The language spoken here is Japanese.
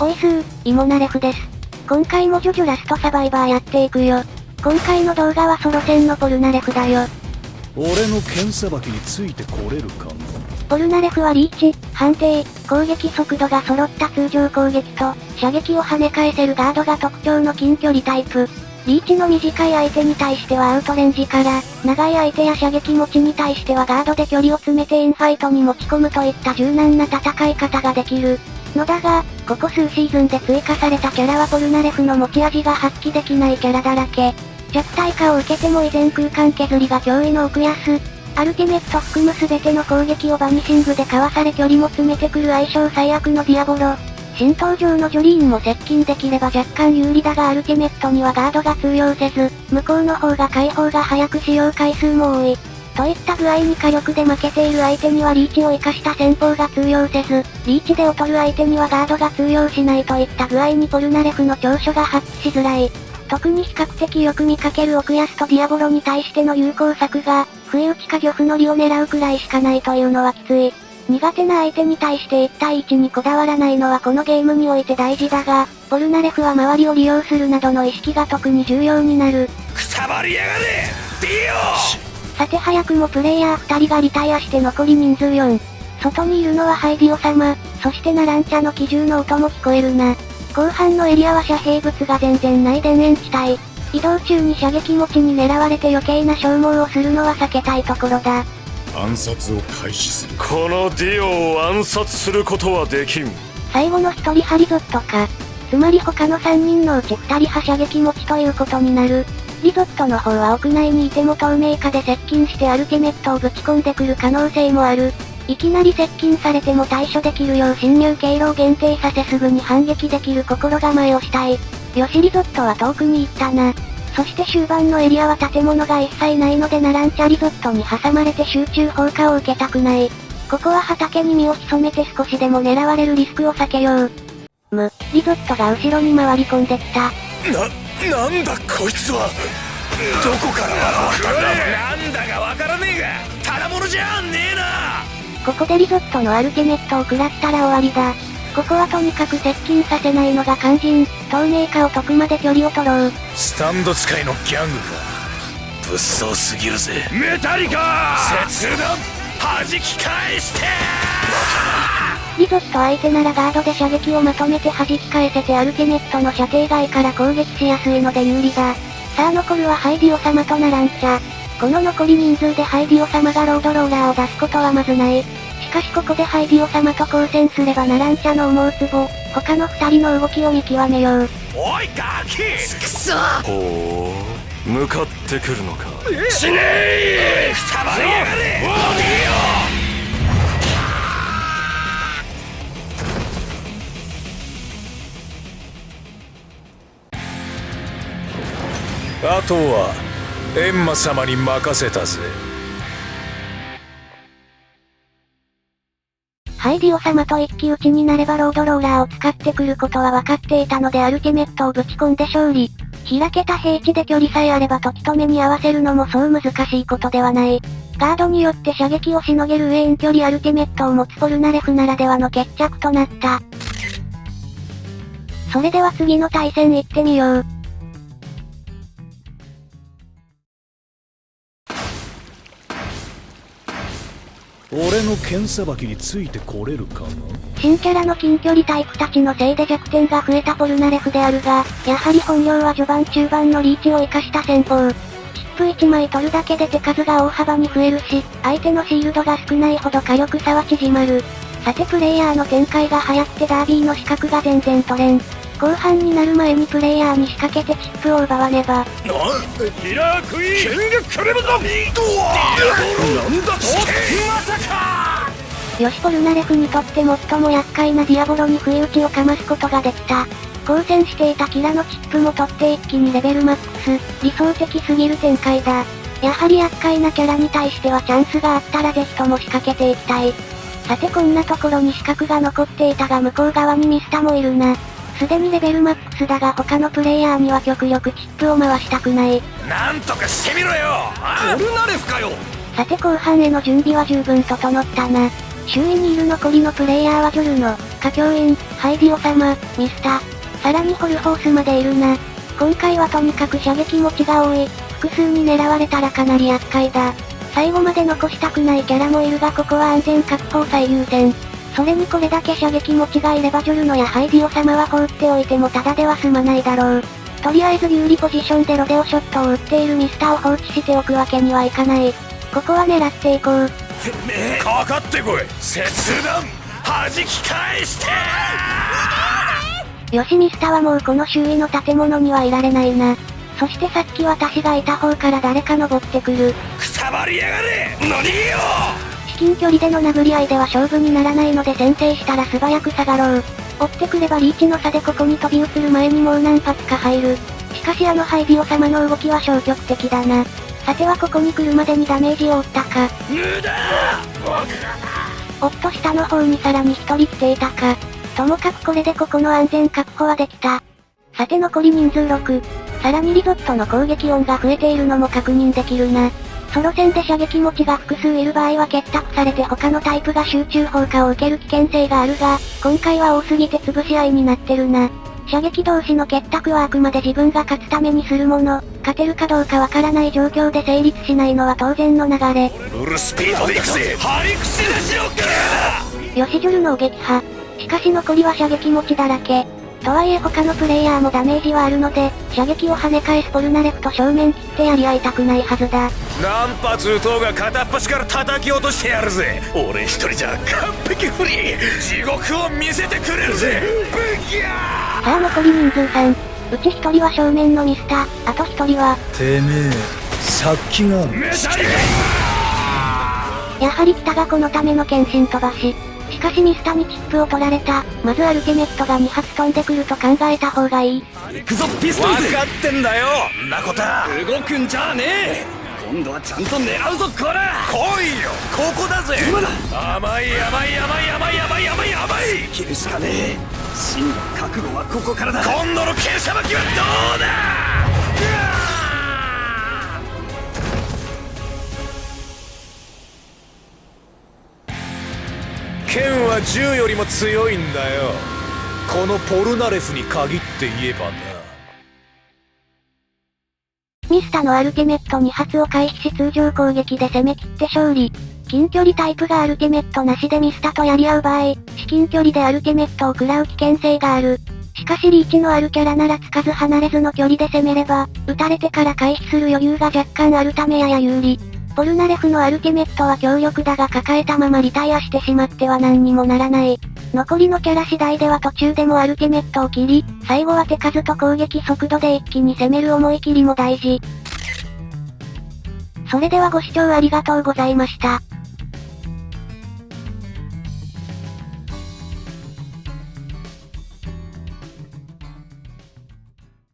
おいすー、イモナレフです。今回もジョジョラストサバイバーやっていくよ。今回の動画はソロ戦のポルナレフだよ。俺の剣さばきについてこれるかな。ポルナレフはリーチ、判定、攻撃速度が揃った通常攻撃と、射撃を跳ね返せるガードが特徴の近距離タイプ。リーチの短い相手に対してはアウトレンジから、長い相手や射撃持ちに対してはガードで距離を詰めてインファイトに持ち込むといった柔軟な戦い方ができる。のだが、ここ数シーズンで追加されたキャラはポルナレフの持ち味が発揮できないキャラだらけ。弱体化を受けても依然空間削りが脅威の奥安。アルティメット含む全ての攻撃をバニシングでかわされ距離も詰めてくる相性最悪のディアボロ。新登場のジョリーンも接近できれば若干有利だがアルティメットにはガードが通用せず、向こうの方が解放が早く使用回数も多い。といった具合に火力で負けている相手にはリーチを活かした戦法が通用せず、リーチで劣る相手にはガードが通用しないといった具合にポルナレフの長所が発揮しづらい。特に比較的よく見かける奥安とディアボロに対しての有効策が、不意打ちか漁夫の利を狙うくらいしかないというのはきつい。苦手な相手に対して1対1にこだわらないのはこのゲームにおいて大事だが、ポルナレフは周りを利用するなどの意識が特に重要になる。くたばりやがれディオ。さて早くもプレイヤー2人がリタイアして残り人数4。外にいるのはハイディオ様、そしてナランチャの機銃の音も聞こえるな。後半のエリアは遮蔽物が全然ない田園地帯。移動中に射撃持ちに狙われて余計な消耗をするのは避けたいところだ。暗殺を開始する。このディオを暗殺することはできん。最後の1人ハリゾットか。つまり他の3人のうち2人は射撃持ちということになる。リゾットの方は屋内にいても透明化で接近してアルティメットをぶち込んでくる可能性もある。いきなり接近されても対処できるよう侵入経路を限定させすぐに反撃できる心構えをしたい。よしリゾットは遠くに行ったな。そして終盤のエリアは建物が一切ないのでナランチャリゾットに挟まれて集中放火を受けたくない。ここは畑に身を潜めて少しでも狙われるリスクを避けよう。リゾットが後ろに回り込んできた。なんだこいつは。どこからなんだかわからねえが、ただものじゃねえな。ここでリゾットのアルティメットを食らったら終わりだ。ここはとにかく接近させないのが肝心。透明化を解くまで距離を取ろう。スタンド使いのギャングか。物騒すぎるぜ。メタリカ切断弾き返してリゾット相手ならガードで射撃をまとめて弾き返せてアルティメットの射程外から攻撃しやすいので有利だ。さあ残るはハイディオ様とナランチャ。この残り人数でハイディオ様がロードローラーを出すことはまずない。しかしここでハイディオ様と交戦すればナランチャの思うツボ、他の2人の動きを見極めよう。おいガキくそ。ほう向かってくるのか。死ねえくたばりやがれディオ。あとはエンマ様に任せたぜ。ハイディオ様と一騎打ちになればロードローラーを使ってくることは分かっていたのでアルティメットをぶち込んで勝利。開けた平地で距離さえあれば時止めに合わせるのもそう難しいことではない。ガードによって射撃をしのげる遠距離アルティメットを持つポルナレフならではの決着となった。それでは次の対戦行ってみよう。俺の剣さばきについてこれるかな。新キャラの近距離タイプたちのせいで弱点が増えたポルナレフであるが、やはり本領は序盤中盤のリーチを活かした戦法。チップ1枚取るだけで手数が大幅に増えるし、相手のシールドが少ないほど火力差は縮まる。さてプレイヤーの展開が流行ってダービーの資格が全然取れん。後半になる前にプレイヤーに仕掛けてチップを奪わねば。ヒラクイ剣がくれるぞ。なんだとまさか。よしポルナレフにとって最も厄介なディアボロに不意打ちをかますことができた。交戦していたキラのチップも取って一気にレベルマックス、理想的すぎる展開だ。やはり厄介なキャラに対してはチャンスがあったらぜひとも仕掛けていきたい。さてこんなところに死角が残っていたが向こう側にミスタもいるな。すでにレベルマックスだが他のプレイヤーには極力チップを回したくない。なんとかしてみろよ。ポルナレフかよ。さて後半への準備は十分整ったな。周囲にいる残りのプレイヤーはジョルノ、歌教員、ハイディオ様、ミスタ。さらにホルホースまでいるな。今回はとにかく射撃持ちが多い。複数に狙われたらかなり厄介だ。最後まで残したくないキャラもいるがここは安全確保を最優先。それにこれだけ射撃持ちがいればジョルノやハイディオ様は放っておいてもただでは済まないだろう。とりあえず有利ポジションでロデオショットを打っているミスタを放置しておくわけにはいかない。ここは狙っていこう。てめえかかってこい。切断弾き返してよしミスタはもうこの周囲の建物にはいられないな。そしてさっき私がいた方から誰か登ってくる。くたばりやがれ乗りよ至近距離での殴り合いでは勝負にならないので先制したら素早く下がろう。追ってくればリーチの差でここに飛び移る前にもう何発か入る。しかしあのハイディオ様の動きは消極的だな。さてはここに来るまでにダメージを負ったか。無駄おっと下の方にさらに一人来ていたか。ともかくこれでここの安全確保はできた。さて残り人数6。さらにリゾットの攻撃音が増えているのも確認できるな。ソロ戦で射撃持ちが複数いる場合は結託されて他のタイプが集中砲火を受ける危険性があるが、今回は多すぎて潰し合いになってるな。射撃同士の結託はあくまで自分が勝つためにするもの、勝てるかどうかわからない状況で成立しないのは当然の流れ。フルスピードで行くぜ張り口出しろっよしジョルノを撃破。しかし残りは射撃持ちだらけ。とはいえ他のプレイヤーもダメージはあるので、射撃を跳ね返すポルナレフと正面切ってやり合いたくないはずだ。何発撃とうが片っ端から叩き落としてやるぜ。俺一人じゃ完璧不利。地獄を見せてくれるぜ。ブギャーさあ残り人数3。うち1人は正面のミスター、あと1人は、てめえ殺気がメタリやはり北がこのための献身飛ばし。しかしミスタにチップを取られた。まずアルティメットが2発飛んでくると考えた方がいい。行くぞピストルズ。分かってんだよんなことは。動くんじゃねえ。今度はちゃんと狙うぞこら。来いよここだぜ。今だ。甘い切るしかねえ。真の覚悟はここからだ。今度の剣さばきはどうだ。剣は銃よりも強いんだよ。このポルナレフに限って言えばな。ミスタのアルティメット2発を回避し通常攻撃で攻め切って勝利。近距離タイプがアルティメットなしでミスタとやり合う場合、至近距離でアルティメットを食らう危険性がある。しかしリーチのあるキャラならつかず離れずの距離で攻めれば、撃たれてから回避する余裕が若干あるためやや有利。ポルナレフのアルティメットは強力だが抱えたままリタイアしてしまっては何にもならない。残りのキャラ次第では途中でもアルティメットを切り、最後は手数と攻撃速度で一気に攻める思い切りも大事。それではご視聴ありがとうございました。